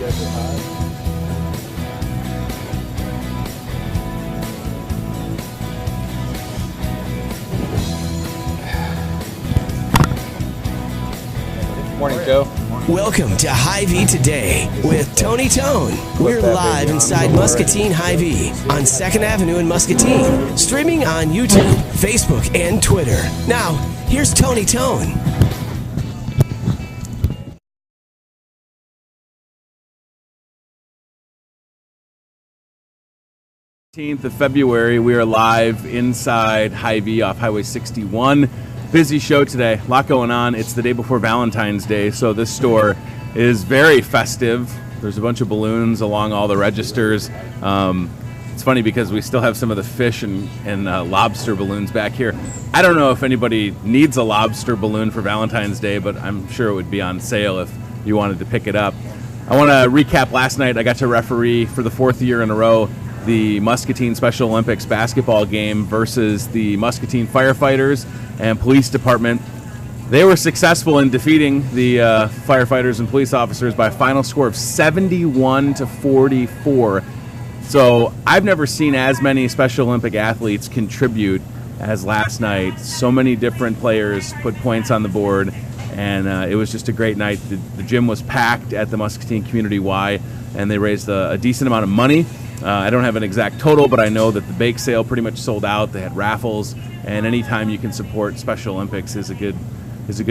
Morning, Joe. Welcome to Hy-Vee Today with Tony Tone. We're live inside Muscatine Hy-Vee on 2nd Avenue in Muscatine, streaming on YouTube, Facebook, and Twitter. Now, here's Tony Tone. Of February, we are live inside Hy-Vee off Highway 61. Busy show today, a lot going on. It's the day before Valentine's Day, so this store is very festive. There's a bunch of balloons along all the registers. It's funny because we still have some of the fish and lobster balloons back here. I don't know if anybody needs a lobster balloon for Valentine's Day, but I'm sure it would be on sale if you wanted to pick it up. I want to recap last night. I got to referee for the 4th year in a row the Muscatine Special Olympics basketball game versus the Muscatine firefighters and police department. They were successful in defeating the firefighters and police officers by a final score of 71-44. So I've never seen as many Special Olympic athletes contribute as last night. So many different players put points on the board, and it was just a great night. The gym was packed at the Muscatine Community Y, and they raised a decent amount of money. I don't have an exact total, but I know that the bake sale pretty much sold out. They had raffles, and anytime you can support Special Olympics is a good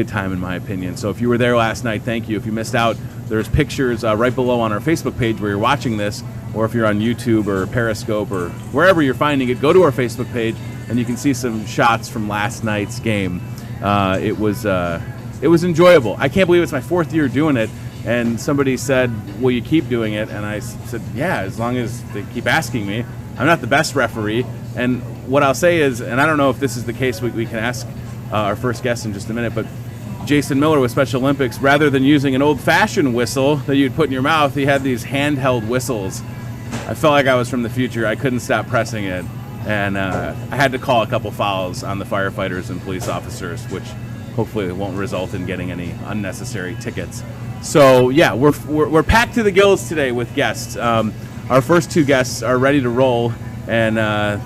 time in my opinion. So if you were there last night, thank you. If you missed out, there's pictures right below on our Facebook page where you're watching this, or if you're on YouTube or Periscope or wherever you're finding it, go to our Facebook page and you can see some shots from last night's game. It was enjoyable. I can't believe it's my 4th year doing it. And somebody said, will you keep doing it? And I said, yeah, as long as they keep asking me. I'm not the best referee. And what I'll say is, and I don't know if this is the case, we can ask our first guest in just a minute, but Jason Miller with Special Olympics, rather than using an old-fashioned whistle that you'd put in your mouth, he had these handheld whistles. I felt like I was from the future. I couldn't stop pressing it. And I had to call a couple fouls on the firefighters and police officers, which hopefully won't result in getting any unnecessary tickets. So yeah, we're packed to the gills today with guests. Our first 2 guests are ready to roll, and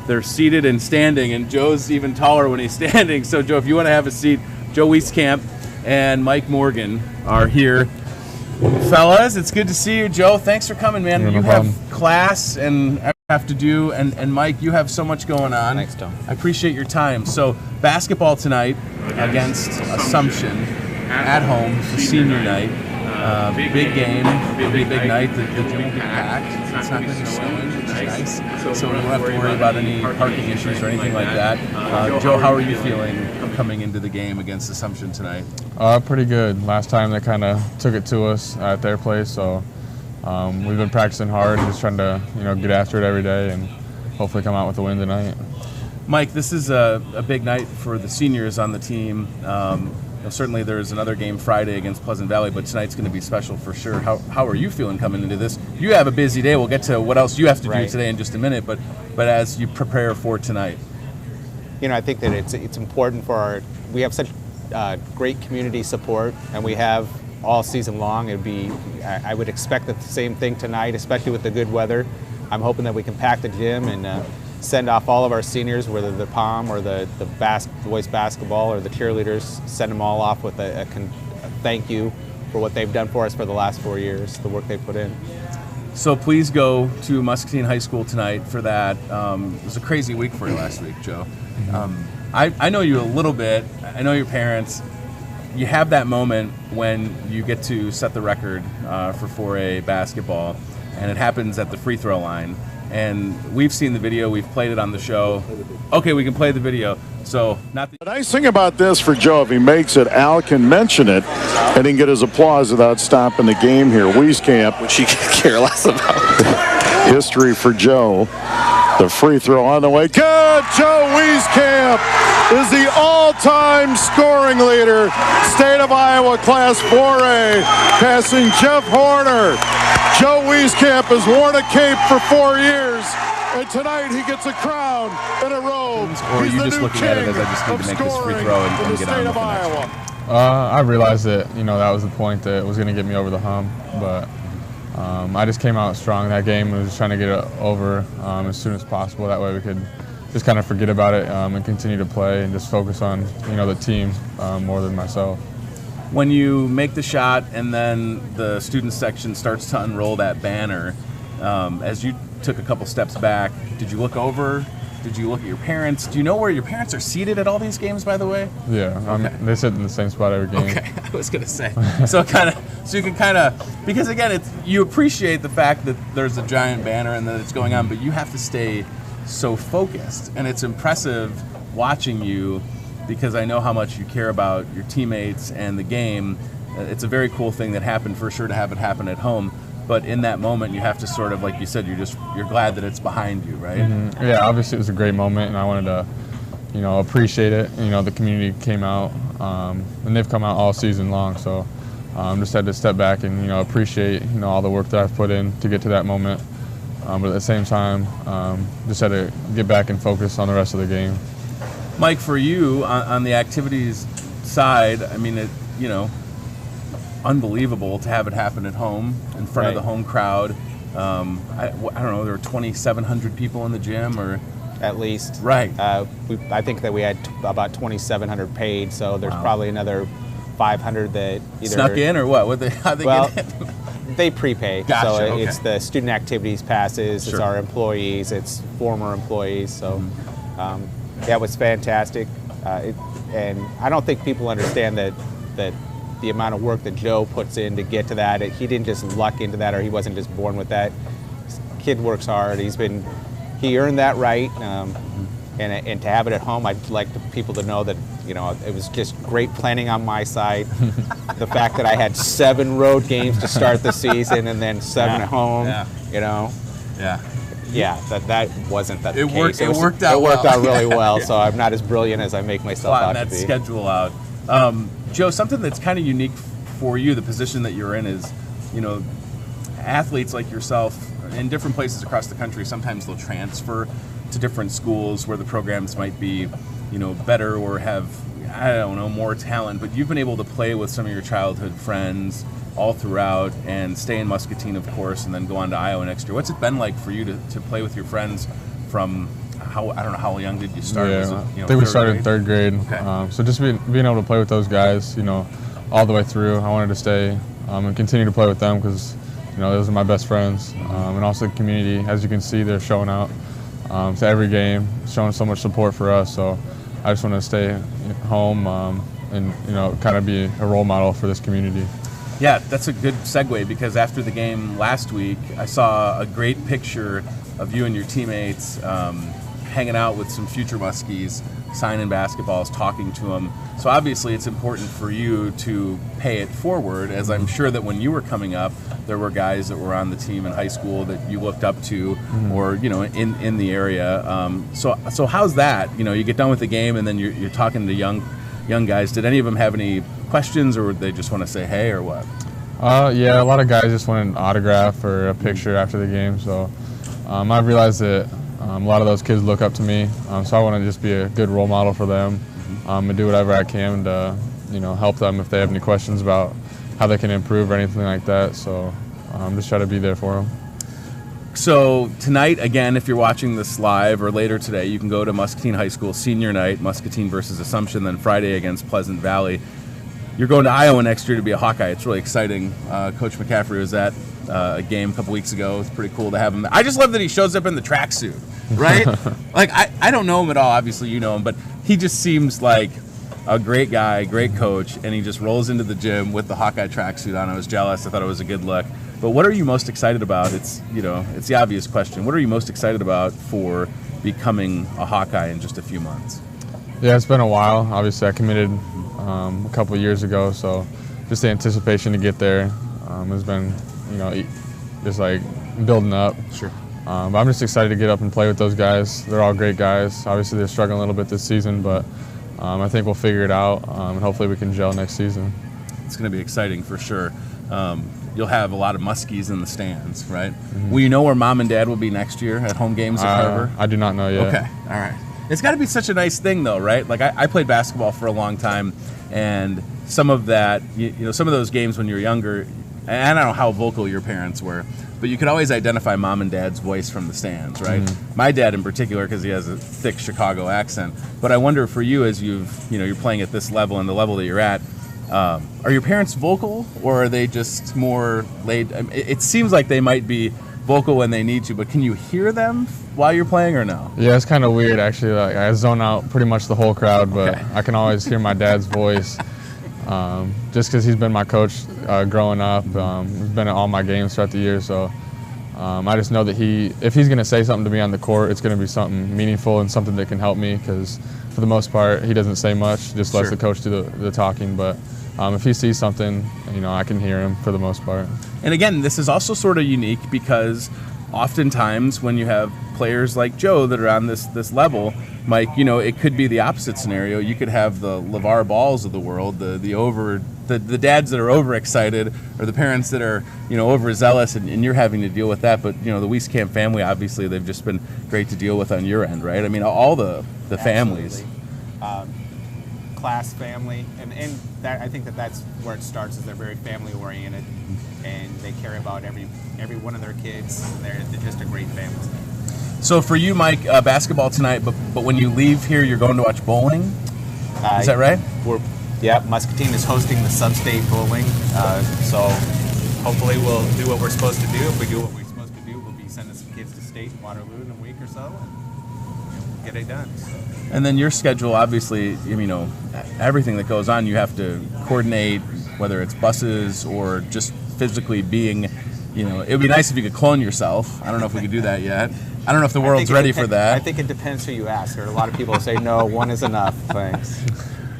they're seated and standing, and Joe's even taller when he's standing. So Joe, if you want to have a seat, Joe Wieskamp and Mike Morgan are here. Fellas, it's good to see you. Joe, thanks for coming, man. No you problem. Have class and have to do, and Mike, you have so much going on. Thanks, Tom. I appreciate your time. So basketball tonight against Assumption at home, the senior night. Big game, big night. The gym will be packed. It's not going to be snowing, which is nice. So we don't have to worry about any parking issues or anything like that. Joe, how are you feeling coming into the game against Assumption tonight? Pretty good. Last time they kind of took it to us at their place, so we've been practicing hard, just trying to get after it every day and hopefully come out with a win tonight. Mike, this is a big night for the seniors on the team. Certainly there's another game Friday against Pleasant Valley, but tonight's going to be special for sure. How are you feeling coming into this? You have a busy day. We'll get to what else you have to do today in just a minute, but as you prepare for tonight. I think that it's important for we have such great community support, and we have all season long. I would expect the same thing tonight, especially with the good weather. I'm hoping that we can pack the gym and send off all of our seniors, whether the POM or the boys basketball or the cheerleaders, send them all off with a thank you for what they've done for us for the last 4 years, the work they put in. So please go to Muscatine High School tonight for that. It was a crazy week for you last week, Joe. I know you a little bit. I know your parents. You have that moment when you get to set the record for 4A basketball, and it happens at the free throw line. And we've seen the video, we've played it on the show. Okay, we can play the video. So not the nice thing about this for Joe, if he makes it, Al can mention it and he can get his applause without stopping the game here. Wieskamp, which he could care less about. History for Joe. The free throw on the way. Good! Joe Wieskamp is the all-time scoring leader. State of Iowa Class 4A, passing Jeff Horner. Joe Wieskamp has worn a cape for 4 years, and tonight he gets a crown and a robe. Or are you just looking at it as I just need to make this free throw and get on with the next one? I realized that that was the point that was going to get me over the hump, but I just came out strong that game and was just trying to get it over as soon as possible. That way we could just kind of forget about it and continue to play and just focus on, the team more than myself. When you make the shot and then the student section starts to unroll that banner, as you took a couple steps back, did you look over? Did you look at your parents? Do you know where your parents are seated at all these games, by the way? Yeah, okay. They sit in the same spot every game. Okay, I was gonna say. So you can kind of, because again, you appreciate the fact that there's a giant banner and that it's going on, but you have to stay so focused, and it's impressive watching you because I know how much you care about your teammates and the game. It's a very cool thing that happened, for sure, to have it happen at home. But in that moment, you have to sort of, like you said, you're glad that it's behind you, right? Mm-hmm. Yeah, obviously it was a great moment, and I wanted to, appreciate it. The community came out, and they've come out all season long. So just had to step back and, appreciate, all the work that I've put in to get to that moment. But at the same time, just had to get back and focus on the rest of the game. Mike, for you, on the activities side, I mean, unbelievable to have it happen at home in front of the home crowd. I don't know, there were 2,700 people in the gym, or at least. Right. I think that we had about 2,700 paid, so there's probably another 500 that either snuck in or what? How'd they get in? They prepay. Gotcha, So okay. it's the student activities passes, Sure. It's our employees, it's former employees. So that was fantastic. And I don't think people understand that the amount of work that Joe puts in to get to that. He didn't just luck into that, or he wasn't just born with that. This kid works hard. He earned that right. And to have it at home, I'd like the people to know that, it was just great planning on my side. The fact that I had 7 road games to start the season and then 7 at home, that wasn't the case. It worked out really well, so I'm not as brilliant as I make myself out to be. That schedule out. Joe, something that's kind of unique for you, the position that you're in, is, athletes like yourself in different places across the country, sometimes they'll transfer to different schools where the programs might be, better or have, I don't know, more talent. But you've been able to play with some of your childhood friends all throughout and stay in Muscatine, of course, and then go on to Iowa next year. What's it been like for you to play with your friends from, I don't know, how young did you start? Yeah, I think we started in 3rd grade. Okay. So just being able to play with those guys, all the way through, I wanted to stay and continue to play with them because, those are my best friends. And also the community, as you can see, they're showing out to every game, showing so much support for us. So I just want to stay home and, kind of be a role model for this community. Yeah, that's a good segue because after the game last week, I saw a great picture of you and your teammates hanging out with some future Muskies, signing basketballs, talking to them. So obviously it's important for you to pay it forward, as I'm sure that when you were coming up, there were guys that were on the team in high school that you looked up to or, in the area. So how's that? You get done with the game and then you're talking to young guys. Did any of them have any questions, or would they just want to say hey or what? Yeah, a lot of guys just wanted an autograph or a picture after the game. So I've realized that a lot of those kids look up to me. So I want to just be a good role model for them and do whatever I can to, help them if they have any questions about how they can improve or anything like that. So just try to be there for them. So tonight, again, if you're watching this live or later today, you can go to Muscatine High School senior night, Muscatine versus Assumption, then Friday against Pleasant Valley. You're going to Iowa next year to be a Hawkeye. It's really exciting. Coach McCaffrey was at a game a couple weeks ago. It's pretty cool to have him. I just love that he shows up in the tracksuit, right? Like, I don't know him at all. Obviously, you know him, but he just seems like a great guy, great coach, and he just rolls into the gym with the Hawkeye tracksuit on. I was jealous. I thought it was a good look. But what are you most excited about? It's the obvious question. What are you most excited about for becoming a Hawkeye in just a few months? Yeah, it's been a while. Obviously, I committed a couple of years ago, so just the anticipation to get there has been, just like building up. Sure. But I'm just excited to get up and play with those guys. They're all great guys. Obviously, they're struggling a little bit this season, but I think we'll figure it out, and hopefully we can gel next season. It's going to be exciting for sure. You'll have a lot of Muskies in the stands, right? Mm-hmm. Will you know where Mom and Dad will be next year at home games at Carver? I do not know yet. Okay, all right. It's got to be such a nice thing, though, right? Like, I played basketball for a long time, and some of that, some of those games when you're younger, and I don't know how vocal your parents were, but you could always identify mom and dad's voice from the stands, right? My dad in particular, because he has a thick Chicago accent. But I wonder for you, as you're playing at this level and the level that you're at, are your parents vocal, or are they just more laid? I mean, it seems like they might be vocal when they need to, but can you hear them while you're playing or no? Yeah, it's kind of weird actually. Like, I zone out pretty much the whole crowd, but Okay. I can always hear my dad's voice. Just because he's been my coach growing up, he's been at all my games throughout the year. So I just know that if he's going to say something to me on the court, it's going to be something meaningful and something that can help me. Because for the most part, he doesn't say much, just lets Sure. the coach do the talking. But if he sees something, I can hear him for the most part. And again, this is also sort of unique because oftentimes when you have players like Joe that are on this level, Mike, it could be the opposite scenario. You could have the LeVar Balls of the world, the dads that are overexcited, or the parents that are overzealous, and you're having to deal with that. But the Wieskamp family, obviously, they've just been great to deal with on your end, right? I mean, all the families. Class family, and that I think that's where it starts. Is they're very family oriented, and they care about every one of their kids. They're just a great family. So for you, Mike, basketball tonight, but when you leave here, you're going to watch bowling. Is that right? Muscatine is hosting the sub-state bowling, so hopefully we'll do what we're supposed to do. If we do what we're supposed to do, we'll be sending some kids to state Waterloo in a week or so, and get it done. So. And then your schedule, obviously, everything that goes on, you have to coordinate, whether it's buses or just physically being, it would be nice if you could clone yourself. I don't know if we could do that yet. I don't know if the world's ready for that. I think it depends who you ask. There are a lot of people who say, no, one is enough, thanks.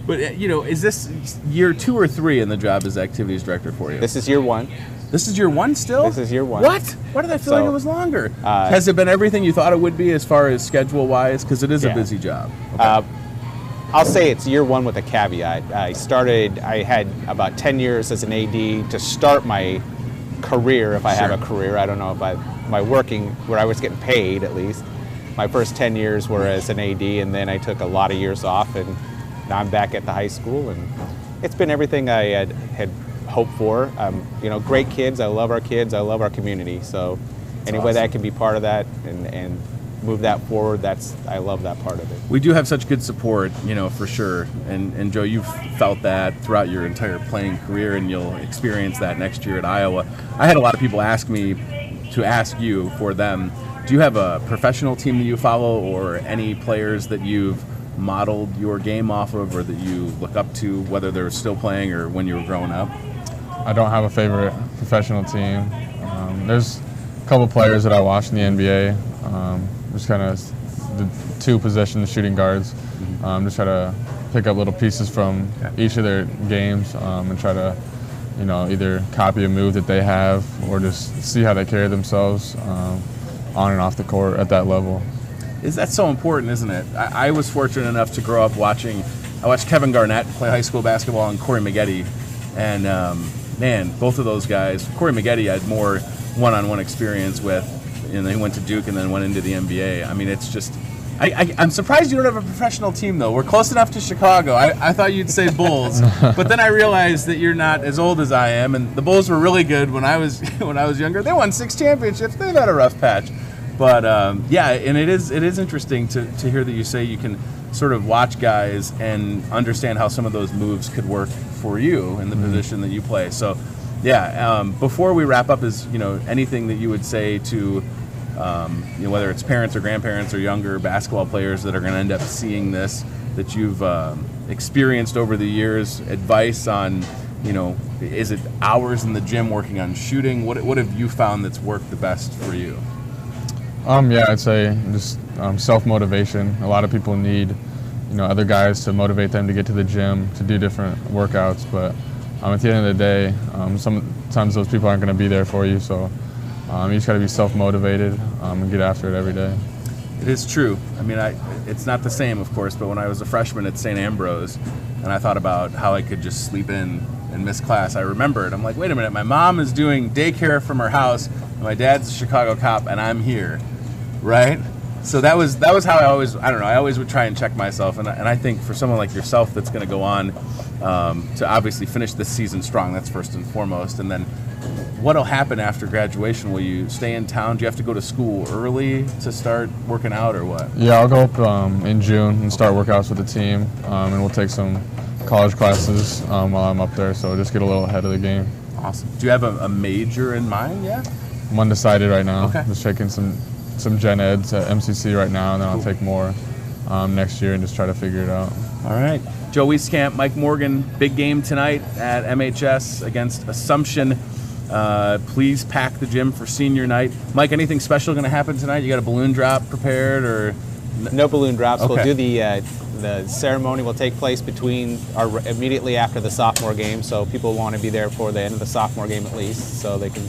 But, is this year 2 or 3 in the job as activities director for you? This is year 1. This is year 1 still? This is year 1. What? Why did I feel like it was longer? Has it been everything you thought it would be as far as schedule-wise? Because it is a busy job. Okay. I'll say it's year 1 with a caveat. I had about 10 years as an AD to start my career, if I have a career. I don't know if my working, where I was getting paid at least. My first 10 years were as an AD, and then I took a lot of years off, and now I'm back at the high school, and it's been everything I had hoped for. Great kids. I love our kids. I love our community. So any way that can be part of that and move that forward, I love that part of it. We do have such good support, for sure. And Joe, you've felt that throughout your entire playing career, and you'll experience that next year at Iowa. I had a lot of people ask me to ask you for them. Do you have a professional team that you follow, or any players that you've modeled your game off of, or that you look up to, whether they're still playing or when you were growing up? I don't have a favorite professional team. There's a couple players that I watch in the NBA. Just kind of the 2 possession shooting guards. Just try to pick up little pieces from each of their games and try to, either copy a move that they have or just see how they carry themselves on and off the court at that level. That's so important, isn't it? I was fortunate enough to grow up I watched Kevin Garnett play high school basketball and Corey Maggette. And man, both of those guys, Corey Maggette I had more one-on-one experience with, and he went to Duke and then went into the NBA. I mean, it's just, I'm surprised you don't have a professional team, though. We're close enough to Chicago. I thought you'd say Bulls, but then I realized that you're not as old as I am, and the Bulls were really good when I was younger. They won 6 championships. They've had a rough patch. But, and it is interesting to hear that you say you can sort of watch guys and understand how some of those moves could work for you in the position that you play. So, before we wrap up, is anything that you would say to whether it's parents or grandparents or younger basketball players that are going to end up seeing this, that you've experienced over the years, advice on, is it hours in the gym working on shooting? What have you found that's worked the best for you? I'd say just self-motivation. A lot of people need, other guys to motivate them to get to the gym, to do different workouts. But at the end of the day, sometimes those people aren't going to be there for you. So you just got to be self-motivated and get after it every day. It is true. I mean, it's not the same, of course, but when I was a freshman at St. Ambrose and I thought about how I could just sleep in and miss class, I remembered. I'm like, wait a minute, my mom is doing daycare from her house, and my dad's a Chicago cop, and I'm here, right? So that was how I always would try and check myself, and I think for someone like yourself that's going to go on to obviously finish this season strong, that's first and foremost, and then what'll happen after graduation? Will you stay in town? Do you have to go to school early to start working out, or what? Yeah, I'll go up in June and start workouts with the team, and we'll take some college classes while I'm up there, so just get a little ahead of the game. Awesome. Do you have a major in mind yet? I'm undecided right now. Okay. Just taking some gen eds at MCC right now, and then I'll take more next year and just try to figure it out. All right. Joe Wieskamp, Mike Morgan, big game tonight at MHS against Assumption. Please pack the gym for senior night. Mike, anything special going to happen tonight? You got a balloon drop prepared, or? No balloon drops. Okay. We'll do the ceremony will take place immediately after the sophomore game, so people want to be there for the end of the sophomore game at least, so they can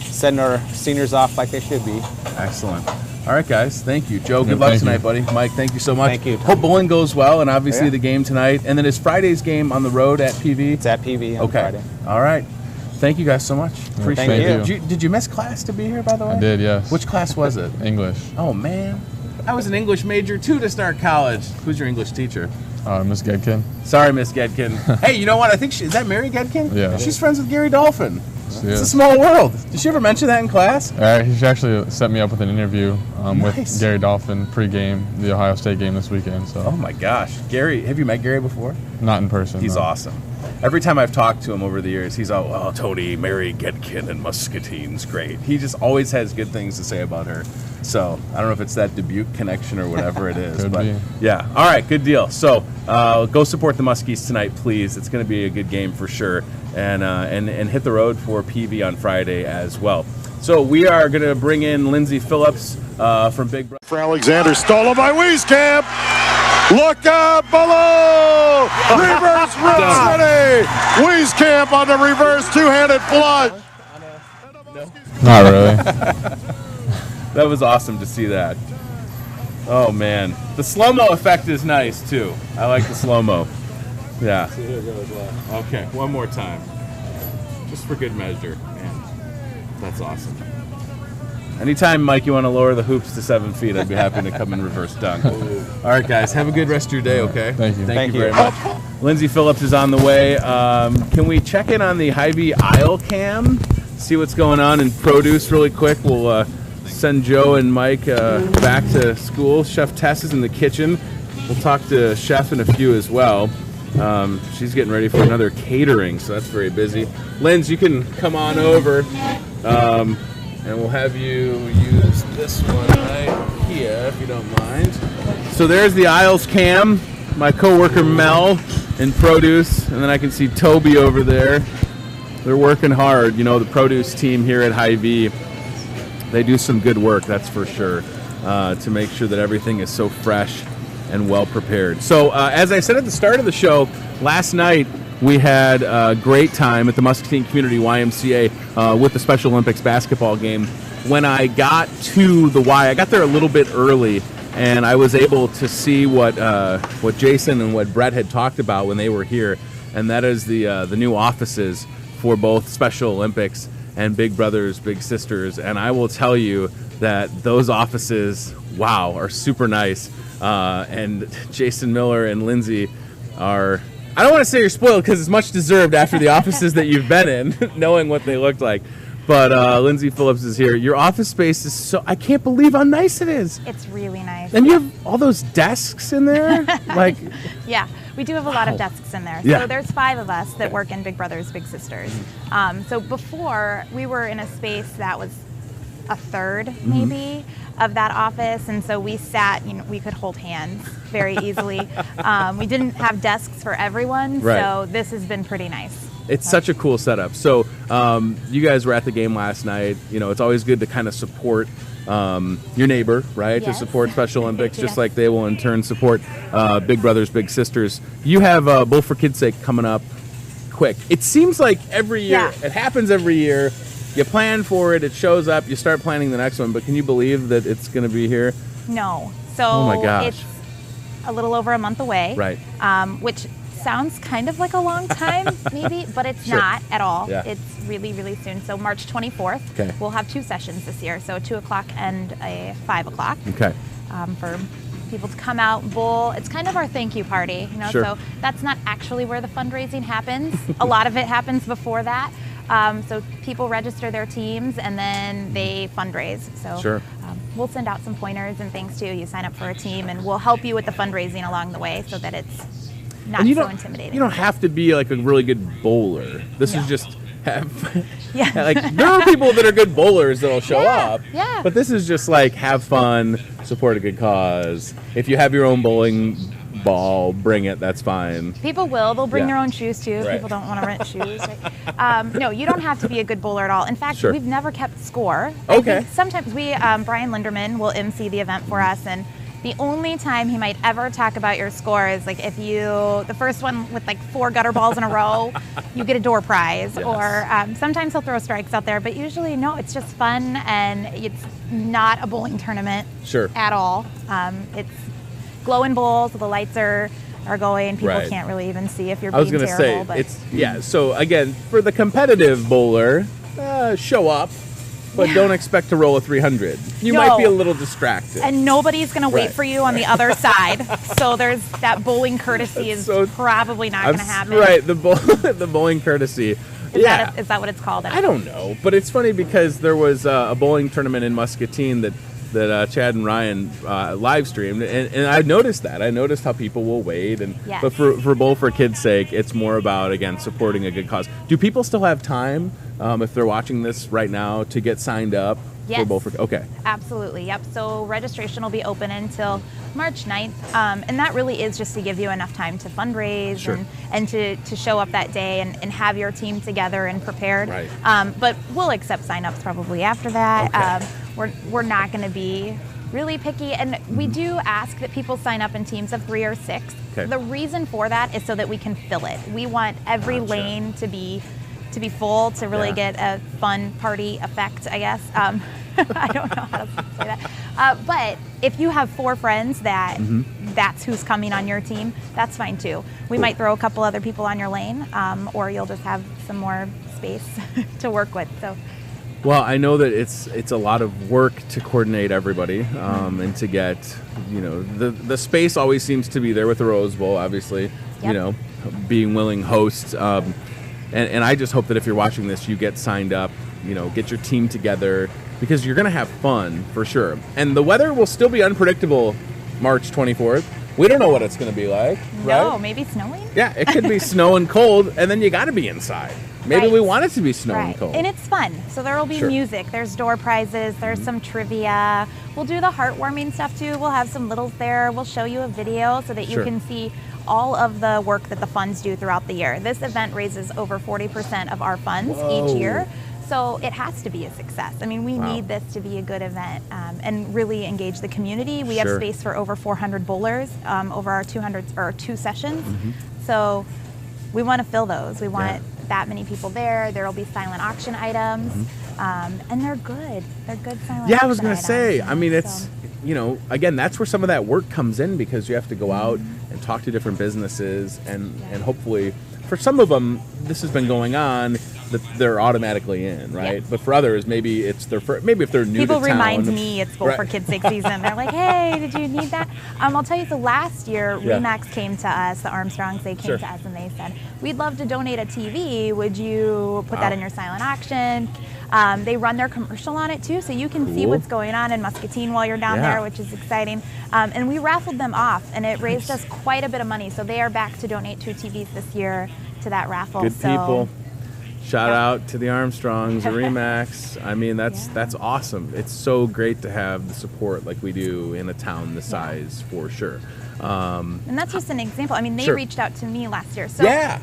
send our seniors off like they should be. Excellent. All right, guys. Thank you. Joe, good luck tonight, buddy. Mike, thank you so much. Thank you. Hope bowling goes well, and obviously the game tonight. And then is Friday's game on the road at PV? It's at PV on Friday. All right. Thank you guys so much. Appreciate Thank it. Did you miss class to be here, by the way? I did, yes. Which class was it? English. Oh, man. I was an English major, too, to start college. Who's your English teacher? Miss Gedkin. Sorry, Miss Gedkin. Hey, you know what? I think is that Mary Gedkin? Yeah. She's friends with Gary Dolphin. Yeah. It's a small world. Did she ever mention that in class? He actually set me up with an interview Nice. with Gary Dolphin pre-game, the Ohio State game this weekend. So. Oh, my gosh. Gary, have you met Gary before? Not in person. He's no. awesome. Every time I've talked to him over the years, he's all, "Oh, Tony, Mary Gedkin and Muscatine's great." He just always has good things to say about her. So I don't know if it's that Dubuque connection or whatever it is. Could but be. Yeah. All right. Good deal. So go support the Muskies tonight, please. It's going to be a good game for sure. And hit the road for PV on Friday as well. So we are going to bring in Lindsay Phillips from Big Brother. For Alexander, stolen by Wieskamp. Look out below! Reverse City! Wieskamp on the reverse two-handed flush. Not really. That was awesome to see that. Oh, man. The slow-mo effect is nice, too. I like the slow-mo. Yeah. Okay, one more time. Just for good measure. Man, that's awesome. Anytime, Mike, you want to lower the hoops to 7 feet, I'd be happy to come in reverse dunk. All right, guys, have a good rest of your day, okay? Thank you. Thank you very much. Lindsay Phillips is on the way. Can we check in on the Hy-Vee aisle cam? See what's going on in produce really quick. We'll send Joe and Mike back to school. Chef Tess is in the kitchen. We'll talk to Chef in a few as well. She's getting ready for another catering, so that's very busy. Linz, you can come on over. And we'll have you use this one right here, if you don't mind. So there's the aisles cam, my coworker Mel in produce, and then I can see Toby over there. They're working hard. You know, the produce team here at Hy-Vee, they do some good work, that's for sure, to make sure that everything is so fresh and well prepared. So as I said at the start of the show, last night, we had a great time at the Muscatine Community YMCA with the Special Olympics basketball game. When I got to the Y, I got there a little bit early, and I was able to see what Jason and what Brett had talked about when they were here, and that is the new offices for both Special Olympics and Big Brothers Big Sisters. And I will tell you that those offices, wow, are super nice. And Jason Miller and Lindsay are... I don't want to say you're spoiled because it's much deserved after the offices that you've been in, knowing what they looked like. But Lindsay Phillips is here. Your office space is so... I can't believe how nice it is. It's really nice. And you have all those desks in there? Like, yeah, we do have a lot of desks in there. Yeah. So there's 5 of us that work in Big Brothers Big Sisters. So before, we were in a space that was a third, maybe, of that office, and so we sat, you know, we could hold hands very easily. We didn't have desks for everyone, Right. so this has been pretty nice. it's such a cool setup. So you guys were at the game last night. You know, it's always good to kind of support your neighbor, right? Yes. To support Special Olympics, just Yes. like they will in turn support Big Brothers Big Sisters. You have Bowl for Kids' Sake coming up quick. It seems like every year, Yeah. it happens every year. You plan for it, it shows up, you start planning the next one, but can you believe that it's going to be here? No. So Oh my gosh. it's a little over a month away. Right. Which sounds kind of like a long time, maybe, but it's Sure. not at all. Yeah. It's really, really soon. So March 24th, Okay. we'll have 2 sessions this year. So a 2 o'clock and a 5 o'clock Okay. for people to come out, bowl. It's kind of our thank you party, you know. Sure. So that's not actually where the fundraising happens. A lot of it happens before that. So people register their teams and then they fundraise. So Sure. We'll send out some pointers and things too. You sign up for a team and we'll help you with the fundraising along the way so that it's not And so intimidating. You don't have to be like a really good bowler. This is just Yeah. like there are people that are good bowlers that'll show up. Yeah. But this is just like have fun, support a good cause. If you have your own bowling ball, bring it. That's fine. People will. They'll bring Yeah. their own shoes too. Right. People don't want to rent shoes. Right? No, you don't have to be a good bowler at all. In fact, Sure. we've never kept score. Okay. I think sometimes Brian Linderman will MC the event for us, and the only time he might ever talk about your score is like if the first one with like 4 gutter balls in a row, you get a door prize. Yes. Or sometimes he'll throw strikes out there, but usually no, it's just fun and it's not a bowling tournament Sure. at all. It's glowing bowls, the lights are going. People Right. can't really even see if you're I was being going to terrible. say, so again, for the competitive bowler, show up, but don't expect to roll a 300. You No. might be a little distracted. And nobody's going to wait Right. for you on the other side. So there's that bowling courtesy is so- probably not going to happen. Right, the bowling courtesy. Is yeah. is that what it's called? I don't know, but it's funny because there was a bowling tournament in Muscatine that Chad and Ryan live streamed, and I noticed that. I noticed how people will wait, Yes. but for Bowl for Kids' sake, it's more about, again, supporting a good cause. Do people still have time, if they're watching this right now, to get signed up for Yes. Bowl for? Okay. Absolutely, yep. So registration will be open until March 9th, and that really is just to give you enough time to fundraise Sure. and to show up that day and have your team together and prepared. Right. But we'll accept signups probably after that. Okay. We're not going to be really picky, and we do ask that people sign up in teams of 3 or 6. Okay. The reason for that is so that we can fill it. We want every Gotcha. lane to be full to really Yeah. get a fun party effect, I guess. I don't know how to say that. But if you have 4 friends that that's who's coming on your team, that's fine too. We might throw a couple other people on your lane, or you'll just have some more space to work with. So. Well, I know that it's a lot of work to coordinate everybody, and to get, the space always seems to be there with the Rose Bowl, obviously, Yep. being willing hosts. And I just hope that if you're watching this, you get signed up, get your team together, because you're going to have fun for sure. And the weather will still be unpredictable March 24th. We don't know what it's going to be like, No, right? maybe snowing. Yeah, it could be snow and cold, and then you got to be inside. Maybe Right. we want it to be snow and Right. cold. And it's fun. So there will be Sure. music. There's door prizes. There's some trivia. We'll do the heartwarming stuff too. We'll have some littles there. We'll show you a video so that you Sure. can see all of the work that the funds do throughout the year. This event raises over 40% of our funds Whoa. each year. So it has to be a success. I mean, we Wow. need this to be a good event and really engage the community. We have Sure. space for over 400 bowlers over our 2 sessions. Mm-hmm. So we want to fill those. We want that many people there. There will be silent auction items, and they're good. They're good silent Yeah, auction I was going to say, items, I mean, it's, so. again, that's where some of that work comes in, because you have to go out and talk to different businesses, and hopefully, for some of them, this has been going on, that they're automatically in, right? Yes. But for others, maybe it's maybe if they're new People to town. remind me it's Bowl Right. for Kids' sake season. They're like, hey, did you need that? I'll tell you, so last year, Yeah. Remax came to us, the Armstrongs, they came Sure. to us and they said, we'd love to donate a TV. Would you put that in your silent auction? They run their commercial on it too, so you can see Cool. what's going on in Muscatine while you're down Yeah. there, which is exciting. And we raffled them off, and it raised us quite a bit of money. So they are back to donate 2 TVs this year to that raffle. Good so, people. Shout Yep. out to the Armstrongs, the Remax. I mean, that's awesome. It's so great to have the support like we do in a town this size, for sure. And that's just an example. I mean, they Sure. reached out to me last year. So, Yeah.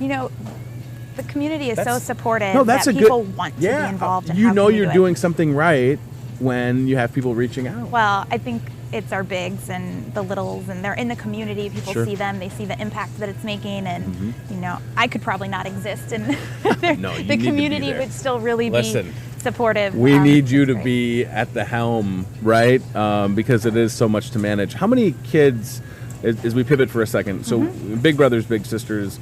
the community is so That's- supportive No, that's that a people good. want to Yeah, be involved. And you how know can we you're do it? doing something right when you have people reaching out. Well, I think it's our bigs and the littles, and they're in the community. People Sure. see them, they see the impact that it's making, and I could probably not exist, and No, you the need to be community there. would still really Listen, be supportive. We need you it's to great. be at the helm, right? Because it is so much to manage. How many kids, as we pivot for a second, so Mm-hmm. big brothers, big sisters,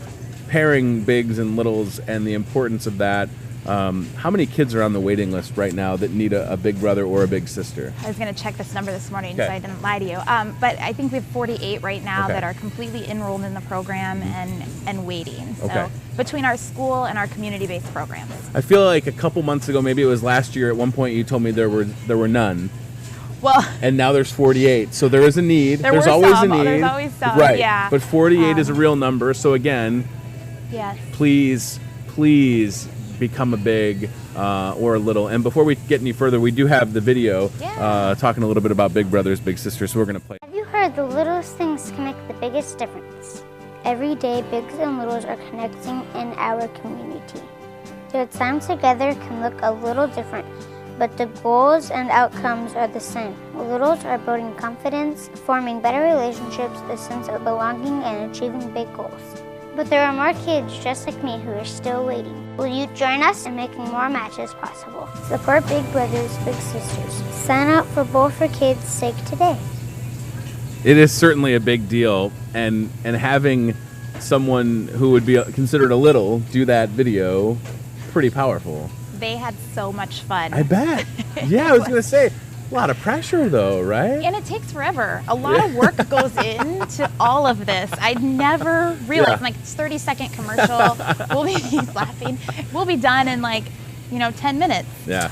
pairing bigs and littles, and the importance of that. How many kids are on the waiting list right now that need a big brother or a big sister? I was going to check this number this morning, Okay. so I didn't lie to you. But I think we have 48 right now Okay. that are completely enrolled in the program and waiting. So Okay. between our school and our community-based programs. I feel like a couple months ago, maybe it was last year, at one point you told me there were none. Well, And now there's 48. So there is a need. There's always some. a need. There's always some, Right. yeah. But 48 is a real number. So again, yes. please become a big or a little. And before we get any further, we do have the video Yeah. talking a little bit about big brothers, big sisters. So we're going to play. Have you heard the littlest things can make the biggest difference? Every day, bigs and littles are connecting in our community. Their time together can look a little different, but the goals and outcomes are the same. Littles are building confidence, forming better relationships, a sense of belonging, and achieving big goals. But there are more kids just like me who are still waiting. Will you join us in making more matches possible? Support Big Brothers, Big Sisters. Sign up for Bowl for Kids' sake today. It is certainly a big deal, and having someone who would be considered a little do that video, pretty powerful. They had so much fun. I bet. Yeah, I was going to say, a lot of pressure though, right? And it takes forever. A lot of work goes into all of this. I'd never realized, Yeah. like, it's 30-second commercial. We'll be, he's laughing. We'll be done in 10 minutes. Yeah.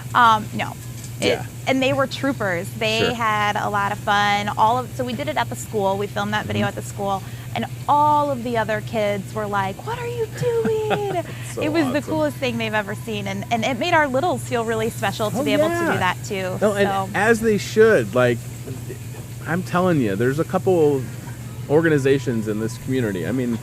No. Yeah. And they were troopers. They Sure. had a lot of fun. So we did it at the school. We filmed that video Mm-hmm. at the school. And all of the other kids were like, "What are you doing?" So it was the awesome. coolest thing they've ever seen. And it made our littles feel really special to Oh, be able to yeah. do that too. No, and as they should. Like, I'm telling you, there's a couple organizations in this community. I mean,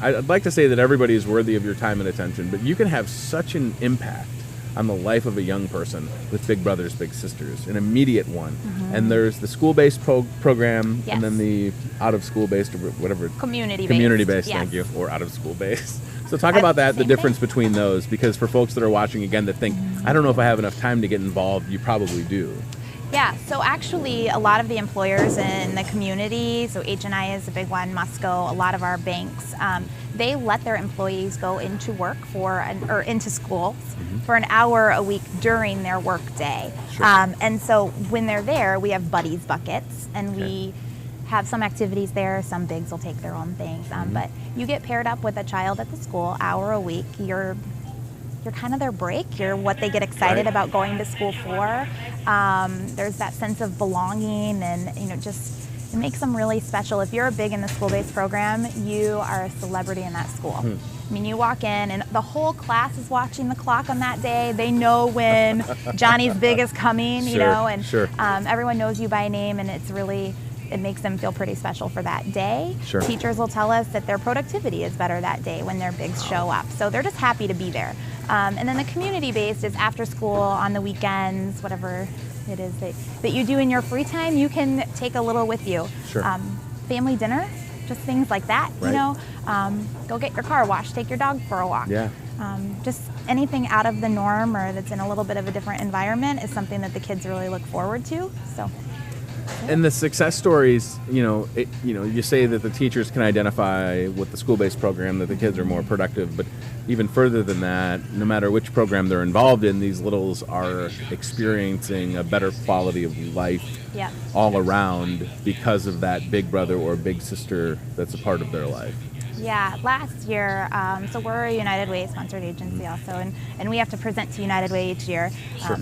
I'd like to say that everybody is worthy of your time and attention, but you can have such an impact on the life of a young person with Big Brothers, Big Sisters, an immediate one. And there's the school-based program, Yes. and then the out-of-school-based or whatever. Community-based. Community-based, Yes. thank you, or out-of-school-based. So talk about that, the Same difference between those, because for folks that are watching again that think, I don't know if I have enough time to get involved, you probably do. Yeah, so actually a lot of the employers in the community, so H&I is a big one, Musco, a lot of our banks, they let their employees go into work or into schools for an hour a week during their work day. Sure. And so when they're there, we have buddies buckets, and we have some activities there. Some bigs will take their own things, but you get paired up with a child at the school, hour a week. You're kind of their break. You're what they get excited Right. about going to school for. There's that sense of belonging, and just it makes them really special. If you're a big in the school-based program, you are a celebrity in that school. I mean, you walk in and the whole class is watching the clock on that day. They know when Johnny's Big is coming, Sure, and sure. Everyone knows you by name, and it makes them feel pretty special for that day. Sure. Teachers will tell us that their productivity is better that day when their bigs show up. So they're just happy to be there. And then the community-based is after school, on the weekends, whatever it is that you do in your free time, you can take a little with you. Sure. Family dinner, just things like that, Right. Go get your car washed, take your dog for a walk. Yeah. Just anything out of the norm or that's in a little bit of a different environment is something that the kids really look forward to. So. And the success stories, you say that the teachers can identify with the school-based program that the kids are more productive, but even further than that, no matter which program they're involved in, these littles are experiencing a better quality of life Yeah. all around because of that big brother or big sister that's a part of their life. Yeah, last year, so we're a United Way sponsored agency also, and we have to present to United Way each year.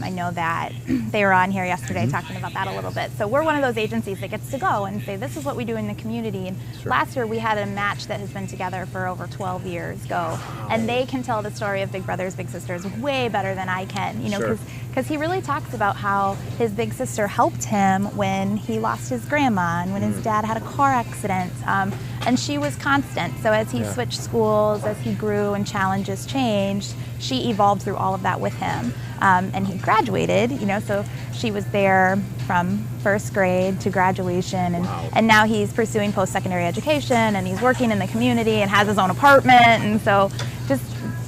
I know that they were on here yesterday talking about that a little bit. So we're one of those agencies that gets to go and say, this is what we do in the community. And last year we had a match that has been together for over 12 years go, and they can tell the story of Big Brothers, Big Sisters way better than I can, because he really talks about how his big sister helped him when he lost his grandma and when his dad had a car accident, and she was constant. So as he switched schools, as he grew and challenges changed, she evolved through all of that with him. And he graduated, so she was there from first grade to graduation, and now he's pursuing post-secondary education, and he's working in the community and has his own apartment, and so just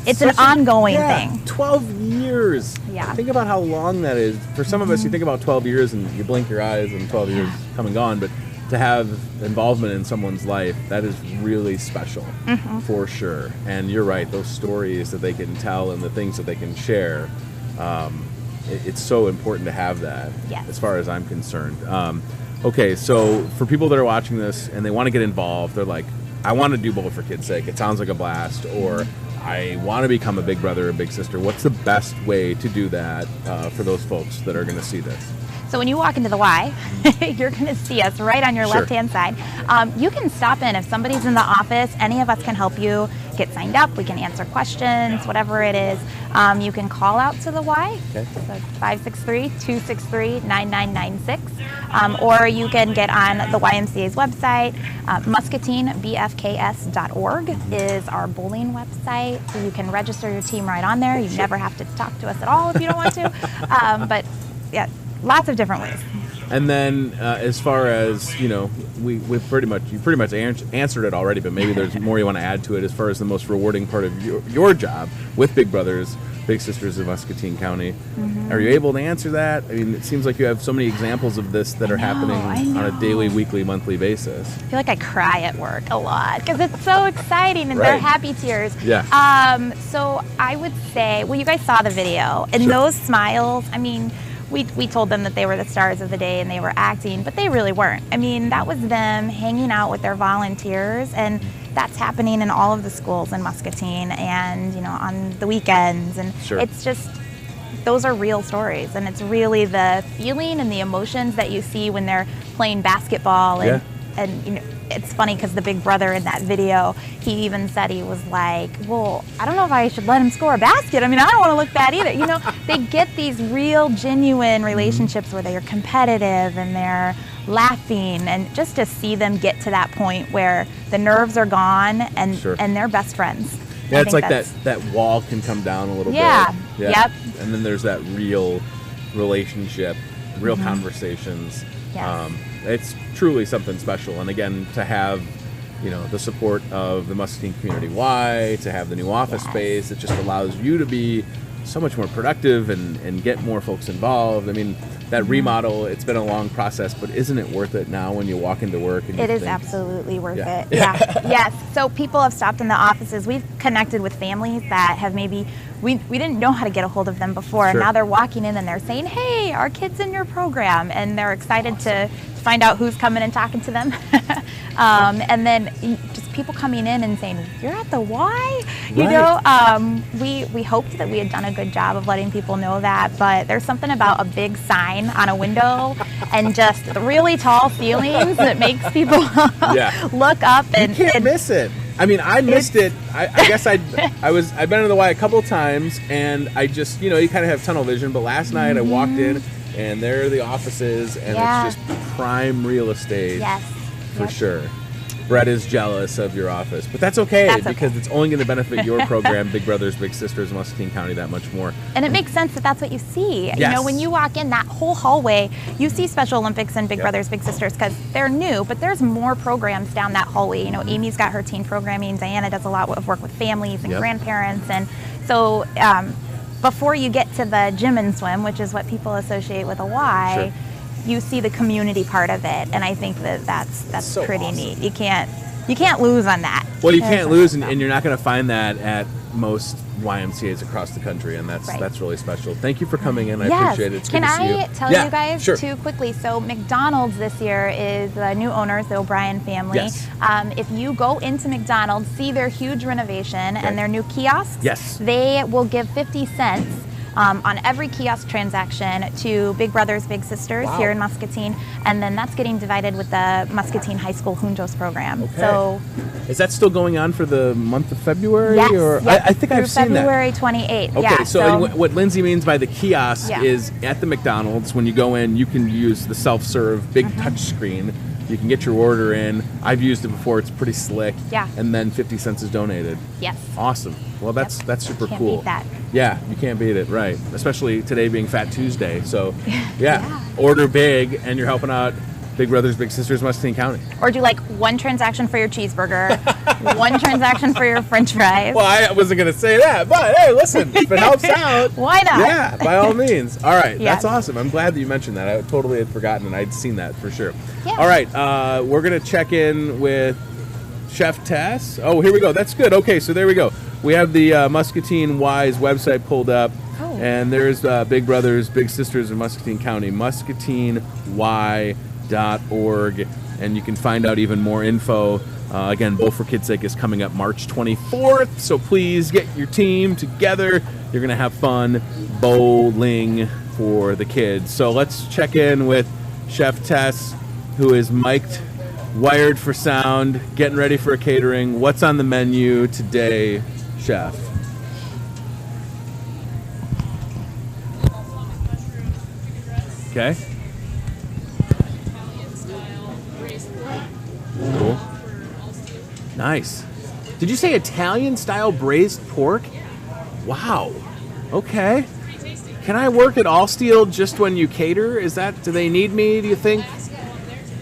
it's an ongoing thing. 12 years. Yeah. Think about how long that is. For some of us, you think about 12 years and you blink your eyes and 12 years come and gone, but to have involvement in someone's life, that is really special, for sure. And you're right, those stories that they can tell and the things that they can share, it's so important to have that, as far as I'm concerned. Okay, so for people that are watching this and they want to get involved, they're like, I want to do Bowl for Kids' Sake. It sounds like a blast. Or I want to become a big brother or big sister. What's the best way to do that for those folks that are going to see this? So when you walk into the Y, you're going to see us right on your left-hand side. You can stop in. If somebody's in the office, any of us can help you get signed up. We can answer questions, whatever it is. You can call out to the Y, so 563-263-9996. Or you can get on the YMCA's website. MuscatineBFKS.org is our bowling website. So you can register your team right on there. You never have to talk to us at all if you don't want to. But yeah, lots of different ways. And then as far as, you pretty much answered it already, but maybe there's more you want to add to it as far as the most rewarding part of your job with Big Brothers, Big Sisters of Muscatine County. Are you able to answer that? I mean, it seems like you have so many examples of this that are happening on a daily, weekly, monthly basis. I feel like I cry at work a lot because it's so exciting and they're happy tears. Yeah. So I would say, well, you guys saw the video, and those smiles, I mean, we told them that they were the stars of the day and they were acting, but they really weren't. I mean, that was them hanging out with their volunteers, and that's happening in all of the schools in Muscatine and, on the weekends. And it's just, those are real stories, and it's really the feeling and the emotions that you see when they're playing basketball. And it's funny because the big brother in that video, he even said, he was like, well, I don't know if I should let him score a basket. I mean, I don't want to look bad either. They get these real, genuine relationships where they are competitive and they're laughing, and just to see them get to that point where the nerves are gone and they're best friends. Yeah, it's like that wall can come down a little bit. Yeah. Yep. And then there's that real relationship, real conversations. Yes. It's truly something special. And again, to have, the support of the Muscatine Community Y, to have the new office space, it just allows you to be so much more productive and get more folks involved. I mean, that remodel, it's been a long process, but isn't it worth it now when you walk into work? And it is absolutely worth it. Yes. So people have stopped in the offices. We've connected with families that have maybe, we didn't know how to get a hold of them before, and now they're walking in and they're saying, hey, our kid's in your program, and they're excited to find out who's coming and talking to them. And then just people coming in and saying, you're at the Y? We hoped that we had done a good job of letting people know that, but there's something about a big sign on a window and just really tall ceilings that makes people look up. And you can't miss it. I mean, I missed it. I guess I've been in the Y a couple of times, and I just, you kind of have tunnel vision, but last night I walked in, and there are the offices, and it's just prime real estate for sure. Brett is jealous of your office, but that's okay because it's only going to benefit your program, Big Brothers, Big Sisters, Muscatine County, that much more. And it makes sense that that's what you see. When you walk in that whole hallway, you see Special Olympics and Big Brothers, Big Sisters because they're new, but there's more programs down that hallway. Amy's got her teen programming. Diana does a lot of work with families and grandparents. And so before you get to the gym and swim, which is what people associate with a Y, you see the community part of it, and I think that's so pretty neat. You can't lose on that. Well, you can't lose, and you're not going to find that at most YMCA's across the country, and that's really special. Thank you for coming in. I appreciate it. It's good to see you. Can I tell you guys too quickly? So McDonald's this year is the new owners, the O'Brien family. Yes. If you go into McDonald's, see their huge renovation and their new kiosks, they will give 50 cents on every kiosk transaction to Big Brothers, Big Sisters here in Muscatine, and then that's getting divided with the Muscatine High School Juntos program. So, is that still going on for the month of February? Yes, or I think I've seen that. February 28th. Okay, so what Lindsay means by the kiosk is at the McDonald's, when you go in, you can use the self-serve big touch screen. You can get your order in. I've used it before. It's pretty slick. Yeah. And then 50 cents is donated. Yes. Awesome. Well, that's super cool. Beat that. Yeah, you can't beat it, right? Especially today being Fat Tuesday. So, order big, and you're helping out Big Brothers Big Sisters, Muscatine County. Or do like one transaction for your cheeseburger, one transaction for your French fries. Well, I wasn't going to say that, but hey, listen, if it helps out. Why not? Yeah, by all means. All right, Yes. that's awesome. I'm glad that you mentioned that. I totally had forgotten, and I'd seen that for sure. Yeah. All right, we're going to check in with Chef Tess. Oh, here we go. That's good. Okay, so there we go. We have the Muscatine Y's website pulled up, and there's Big Brothers Big Sisters of Muscatine County, muscatiney.org, and you can find out even more info. Again, Bowl for Kids' Sake is coming up March 24th, so please get your team together. You're going to have fun bowling for the kids. So let's check in with Chef Tess, who is mic'd, wired for sound, getting ready for a catering. What's on the menu today, Chef? Okay. Cool. Nice. Did you say Italian-style braised pork? Wow. Okay. Can I work at All Steel just when you cater? Do they need me, do you think?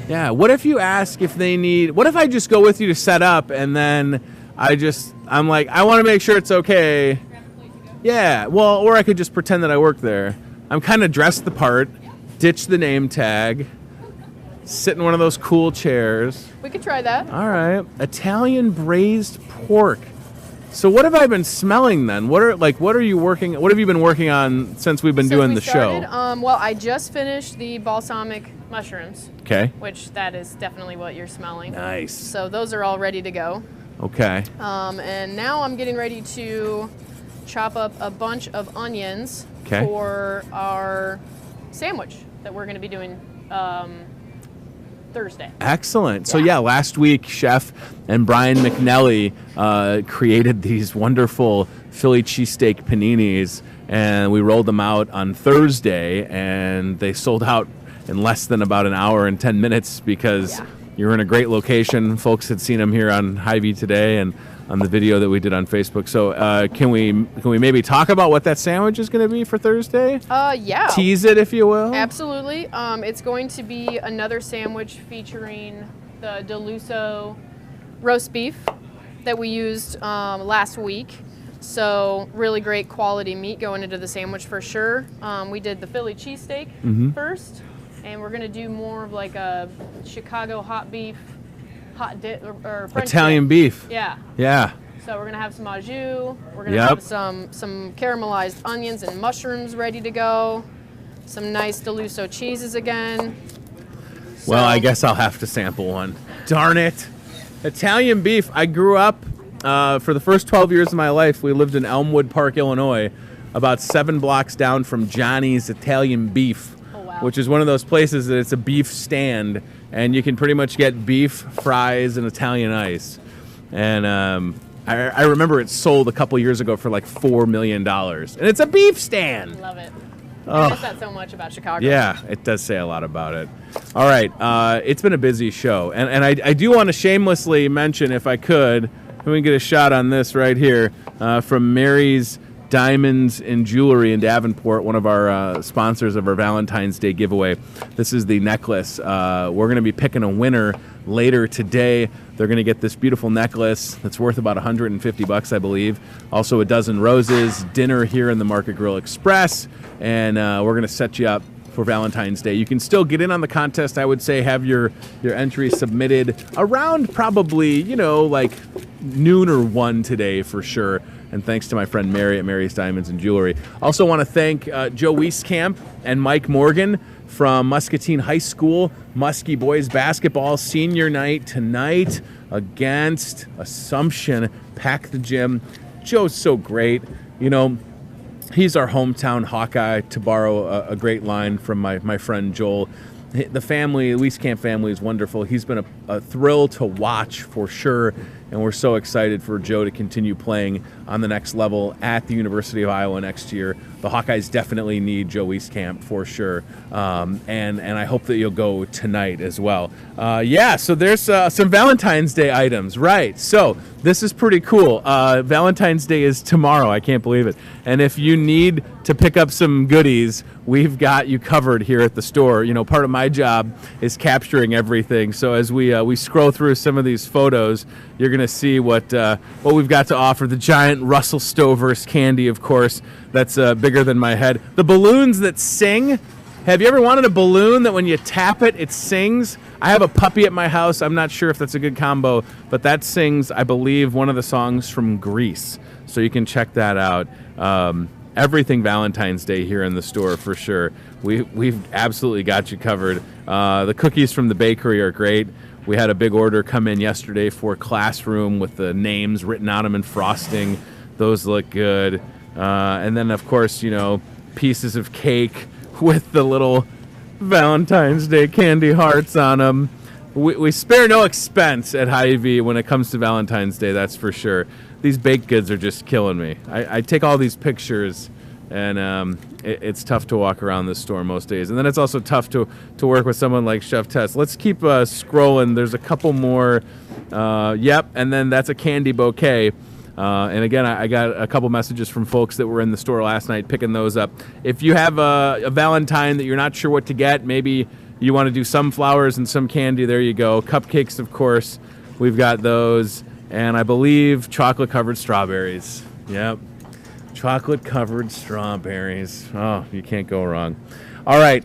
Yeah. What if you ask if they need... What if I just go with you to set up and then I'm like, I want to make sure it's okay. Yeah. Well, or I could just pretend that I work there. I'm kind of dressed the part, ditch the name tag, sit in one of those cool chairs. We could try that. All right. Italian braised pork. So what have I been smelling then? What have you been working on since we've been doing the show? Well, I just finished the balsamic mushrooms. Okay. Which that is definitely what you're smelling. Nice. So those are all ready to go. Okay. And now I'm getting ready to chop up a bunch of onions for our sandwich that we're going to be doing Thursday. Excellent. So yeah, last week, Chef and Brian McNelly created these wonderful Philly cheesesteak paninis, and we rolled them out on Thursday, and they sold out in less than about an hour and 10 minutes because you're in a great location. Folks had seen them here on Hy-Vee today and on the video that we did on Facebook. So can we maybe talk about what that sandwich is going to be for Thursday? Yeah. Tease it, if you will. Absolutely. It's going to be another sandwich featuring the Deluso roast beef that we used last week. So really great quality meat going into the sandwich for sure. We did the Philly cheesesteak first, and we're going to do more of like a Chicago hot beef, or French Italian dip. beef. Yeah. Yeah. So we're gonna have some au jus. We're gonna have some caramelized onions and mushrooms ready to go. Some nice Deluso cheeses again. Well, I guess I'll have to sample one. Darn it. Italian beef. I grew up, for the first 12 years of my life, we lived in Elmwood Park, Illinois, about 7 blocks down from Johnny's Italian Beef, which is one of those places that it's a beef stand, and you can pretty much get beef, fries, and Italian ice. And I remember it sold a couple years ago for like $4 million. And it's a beef stand. Love it. I miss that so much about Chicago. Yeah, it does say a lot about it. All right, it's been a busy show. And I do want to shamelessly mention, if I could, can we get a shot on this right here, from Mary's Diamonds and Jewelry in Davenport, one of our sponsors of our Valentine's Day giveaway. This is the necklace. We're going to be picking a winner later today. They're going to get this beautiful necklace that's worth about $150, I believe. Also a dozen roses, dinner here in the Market Grill Express, and we're going to set you up for Valentine's Day. You can still get in on the contest. I would say have your entry submitted around probably, like noon or 1 today for sure. And thanks to my friend Mary at Mary's Diamonds and Jewelry. Also want to thank Joe Wieskamp and Mike Morgan from Muscatine High School. Muskie boys basketball senior night tonight against Assumption. Pack the gym. Joe's so great. He's our hometown Hawkeye, to borrow a great line from my friend Joel. The Wieskamp family is wonderful. He's been a thrill to watch for sure. and we're so excited for Joe to continue playing on the next level at the University of Iowa next year. The Hawkeyes definitely need Joe Wieskamp for sure, and I hope that you'll go tonight as well. So there's some Valentine's Day items, right? So this is pretty cool. Valentine's Day is tomorrow. I can't believe it. And if you need to pick up some goodies, we've got you covered here at the store. You know, part of my job is capturing everything. So as we scroll through some of these photos, you're going to see what we've got to offer. The giant Russell Stover's candy, of course, that's bigger than my head. The balloons that sing. Have you ever wanted a balloon that when you tap it, it sings? I have a puppy at my house. I'm not sure if that's a good combo, but that sings, I believe, one of the songs from Grease. So you can check that out. Everything Valentine's Day here in the store for sure. We've absolutely got you covered. The cookies from the bakery are great. We had a big order come in yesterday for Classroom with the names written on them in frosting. Those look good. And then, of course, pieces of cake with the little Valentine's Day candy hearts on them. We spare no expense at Hy-Vee when it comes to Valentine's Day, that's for sure. These baked goods are just killing me. I take all these pictures, and it's tough to walk around this store most days. And then it's also tough to work with someone like Chef Tess. Let's keep scrolling. There's a couple more. And then that's a candy bouquet. And again, I got a couple messages from folks that were in the store last night picking those up. If you have a Valentine that you're not sure what to get, maybe you want to do some flowers and some candy, there you go. Cupcakes, of course, we've got those. And I believe chocolate-covered strawberries. Yep, chocolate-covered strawberries. Oh, you can't go wrong. All right,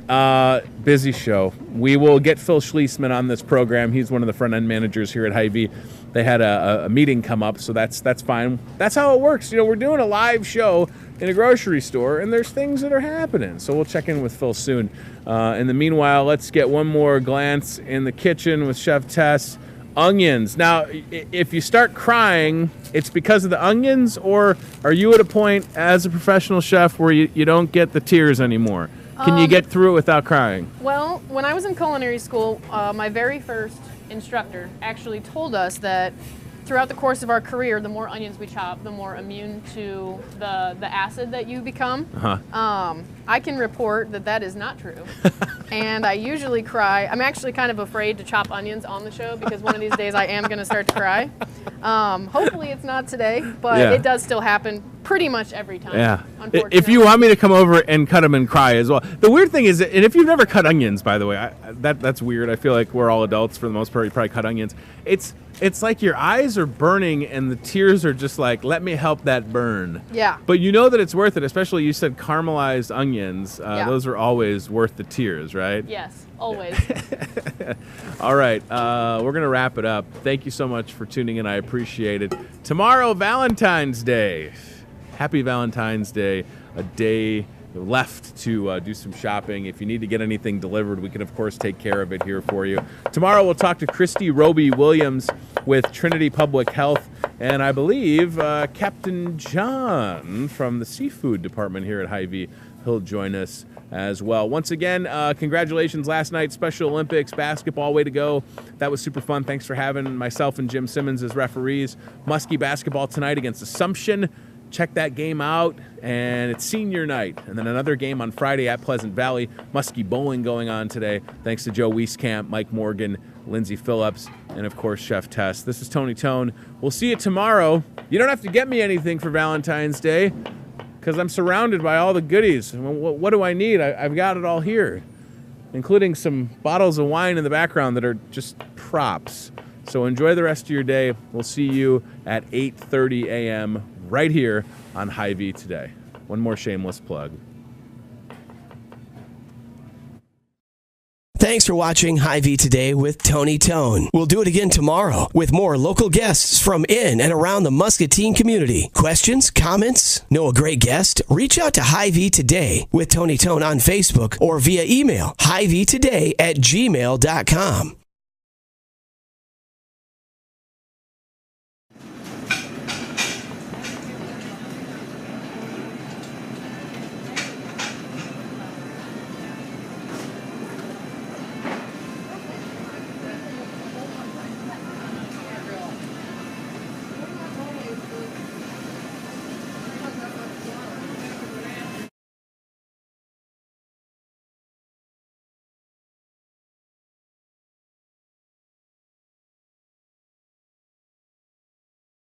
busy show. We will get Phil Schließman on this program. He's one of the front-end managers here at Hy-Vee. They had a meeting come up, so that's fine. That's how it works. We're doing a live show in a grocery store, and there's things that are happening. So we'll check in with Phil soon. In the meanwhile, let's get one more glance in the kitchen with Chef Tess. Onions. Now, if you start crying, it's because of the onions, or are you at a point as a professional chef where you don't get the tears anymore? Can you get through it without crying? Well, when I was in culinary school, my very first instructor actually told us that throughout the course of our career, the more onions we chop, the more immune to the acid that you become. I can report that is not true. And I usually cry. I'm actually kind of afraid to chop onions on the show because one of these days I am going to start to cry. Hopefully it's not today, but it does still happen pretty much every time. Yeah. If you want me to come over and cut them and cry as well. The weird thing is, and if you've never cut onions, by the way, that's weird. I feel like we're all adults for the most part. You probably cut onions. It's like your eyes are burning and the tears are just like, let me help that burn. Yeah. But you know that it's worth it, especially you said caramelized onions. Those are always worth the tears, right? Yes, always. All right, we're going to wrap it up. Thank you so much for tuning in. I appreciate it. Tomorrow, Valentine's Day. Happy Valentine's Day. A day left to do some shopping. If you need to get anything delivered, we can, of course, take care of it here for you. Tomorrow, we'll talk to Christy Roby-Williams with Trinity Public Health, and I believe Captain John from the Seafood Department here at Hy-Vee. He'll join us as well. Once again, congratulations last night, Special Olympics, basketball, way to go. That was super fun. Thanks for having myself and Jim Simmons as referees. Muskie basketball tonight against Assumption. Check that game out, and it's senior night. And then another game on Friday at Pleasant Valley. Muskie bowling going on today. Thanks to Joe Wieskamp, Mike Morgan, Lindsay Phillips, and of course, Chef Tess. This is Tony Tone. We'll see you tomorrow. You don't have to get me anything for Valentine's Day because I'm surrounded by all the goodies. What do I need? I've got it all here, including some bottles of wine in the background that are just props. So enjoy the rest of your day. We'll see you at 8:30 a.m. right here on Hy-Vee Today. One more shameless plug. Thanks for watching Hy-Vee Today with Tony Tone. We'll do it again tomorrow with more local guests from in and around the Muscatine community. Questions, comments, know a great guest? Reach out to Hy-Vee Today with Tony Tone on Facebook or via email, hyveetoday@gmail.com.